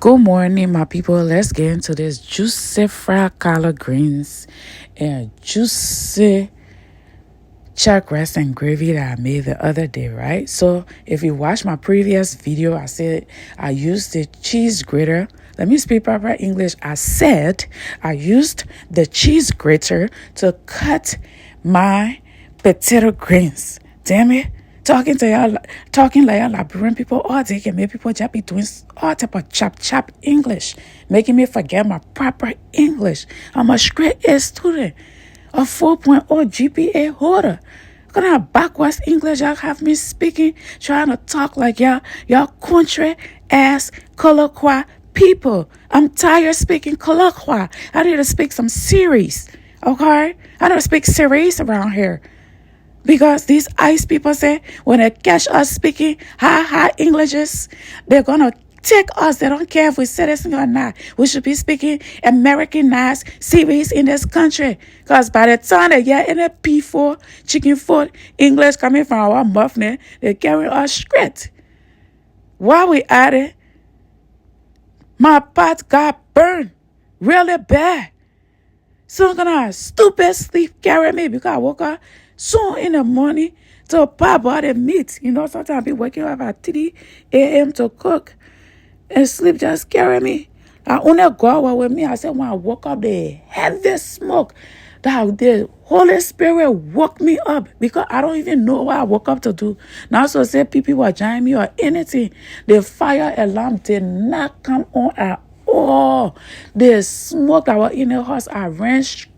Good morning, my people. Let's get into this juicy fried collard greens and juicy chuck rice and gravy that I made the other day, right? So if you watch my previous video, I said I used the cheese grater. Let me speak proper English. I said I used the cheese grater to cut my potato greens. Damn it. Talking like y'all Liberian people all day can make people just be doing all type of chop English, making me forget my proper English. I'm a straight A student, a 4.0 GPA holder. What kind of backwards English y'all have me speaking, trying to talk like y'all country ass colloquial people. I'm tired of speaking colloquial. I need to speak some serious, okay? I need to speak serious around here. Because these ICE people say when they catch us speaking high Englishes, they're going to take us. They don't care if we're citizens or not. We should be speaking Americanized series in this country. Because by the time they get in a P4, chicken foot, English coming from our muffin, they carry us straight. While we at it, my pot got burned really bad. So I'm gonna stupid sleep carry me because I woke up soon in the morning to pop out the meat. You know, sometimes I be waking up at 3 a.m. to cook and sleep just carry me. I only go out with me. I said when I woke up, the heavy smoke, that the Holy Spirit woke me up because I don't even know what I woke up to do. Now, so say people were joining me or anything. The fire alarm did not come on at all. The smoke that was in the house, I ran straight.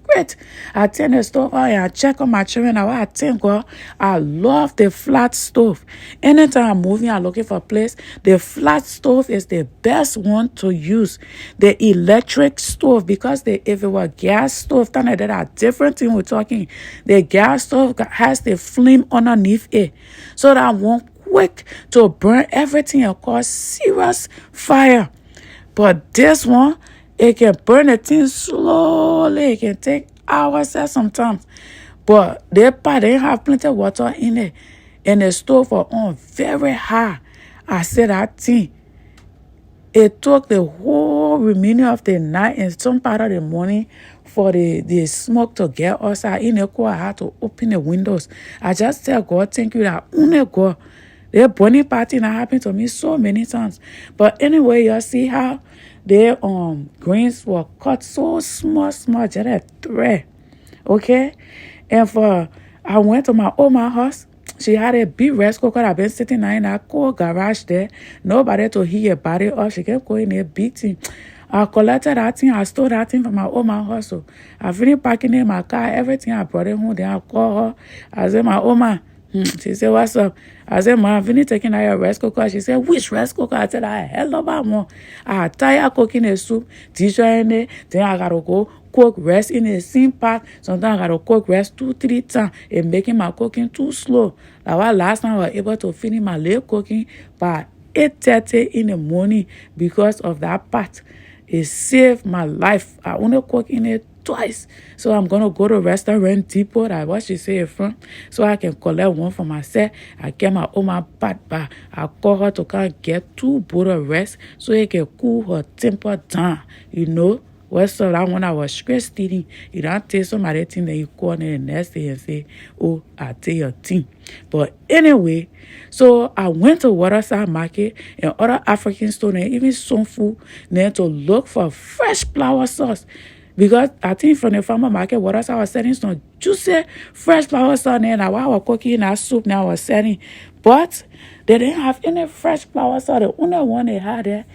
I turn the stove on and I check on my children. I thank God. I love the flat stove. Anytime I'm moving, I'm looking for a place. The flat stove is the best one to use. The electric stove, because if it were gas stove, then that are different thing we're talking. The gas stove has the flame underneath it, so that won't quick to burn everything and cause serious fire. But this one, it can burn the thing slowly. It can take hours sometimes. But they have plenty of water in it. And the stove was on very high. I said that thing. It took the whole remaining of the night and some part of the morning for the smoke to get outside. In the car, I had to open the windows. I just tell God, thank you that only God. The burning party that happened to me so many times. But anyway, you see how the greens were cut so small, just a thread. Okay? And I went to my Oma house. She had a big rice cooker that been sitting in that cold garage there. Nobody to hear about it or she kept going there big thing. I collected that thing. I stole that thing from my Oma house. So I finished packing in my car, everything. I brought it home. Then I called her. I said, my Oma. She said, what's up? I said, Ma, I've been taking out your rice cooker. She said, which rice cooker? I said, I hell of a one. I tired cooking the soup, teacher in it. Then I gotta go cook rice in the same pot. Sometimes I gotta cook rice 2-3 times. It making my cooking too slow. Like why last time I was able to finish my late cooking by 8:30 in the morning because of that pot. It saved my life. I only cook in it twice. So I'm going to go to Restaurant Depot. That's what she said from. So I can collect one for myself. I get my own pot back. I call her to come get 2 bowls of rice so it can cool her temper down. You know? What's up? That one I was straight stealing. You don't tell somebody thing that you call in the next day and say, oh, I tell your thing. But anyway, so I went to Waterside Market and other African stores and even some food then to look for fresh flour sauce. Because I think from the farmer market, Waterside was selling some juicy fresh flour sauce there. Now, while I was cooking that soup, now I was selling. But they didn't have any fresh flour sauce. The only one they had there,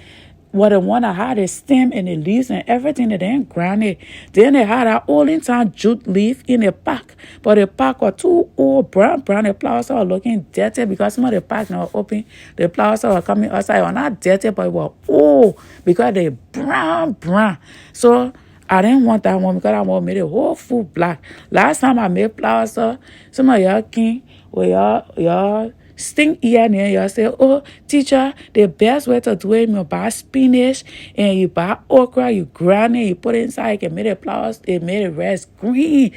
the one that had the stem and the leaves and everything, they didn't grind it. Then they had that old in time jute leaf in the pack. But the pack was too old, brown. The flowers were looking dirty because some of the packs now open. The flowers were coming outside. They were not dirty, but it was old because they brown. So I didn't want that one because that one made the whole food black. Last time I made flour sauce, some of y'all came with y'all sting ear and y'all say, oh, teacher, the best way to do it, you buy spinach and you buy okra, you grind it, you put it inside, you can make the flowers, it made the rice green.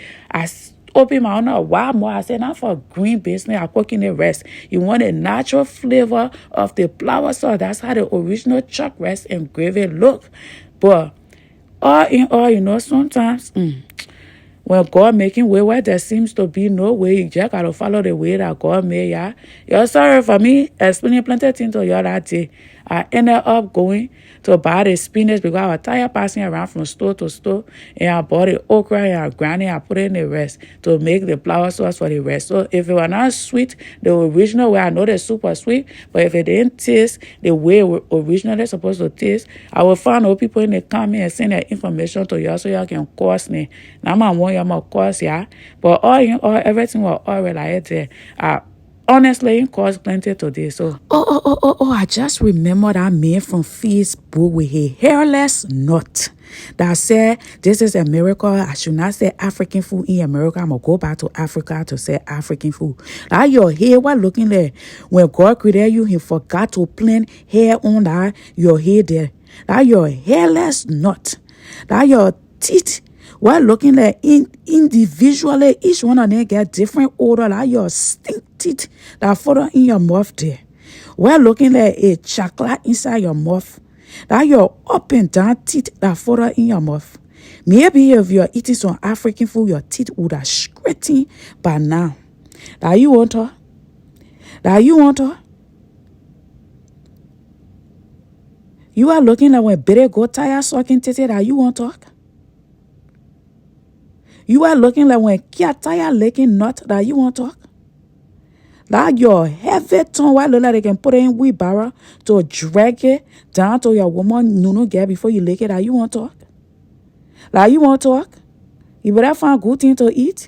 open my own a while more. I said, not for green business, I'm cooking the rest. You want a natural flavor of the flour sauce. That's how the original chuck rest and gravy look. But all in all, sometimes when God making way where there seems to be no way, you just gotta follow the way that God made, yeah. You're sorry for me explaining plenty of things to you that day. I ended up going to buy the spinach because I was tired passing around from store to store, and I bought the okra and I ground it and put it in the rest to make the flour sauce for the rest. So if it was not sweet the original way, I know the soup was sweet, but if it didn't taste the way it originally supposed to taste, I will find out people in the comment and send that information to y'all so y'all can course me. Now I'm on y'all more course, yeah. But all in all, everything was all related. Honestly, it cost plenty today, so. I just remember that man from Facebook with a hairless nut that said, this is America. I should not say African food in America. I'm going to go back to Africa to say African food. That your hair, what looking like? When God created you, he forgot to plant hair on that, your hair there. That your hairless nut. That your teeth. What looking like individually, each one of them get different odor, like your stink teeth that follow in your mouth there. We're looking like a chocolate inside your mouth. That your up and down teeth that follow in your mouth. Maybe if you're eating some African food, your teeth would have scratching by now. That you want to? That you want to? You are looking like when Betty go tired sucking teeth that you want to talk? You are looking like when cat tire licking nut that you want to talk? Like your heavy tongue, while look like they can put it in wheelbarrow to drag it down to your woman no get before you lick it that you want to talk? Like you want to talk? You better find good thing to eat.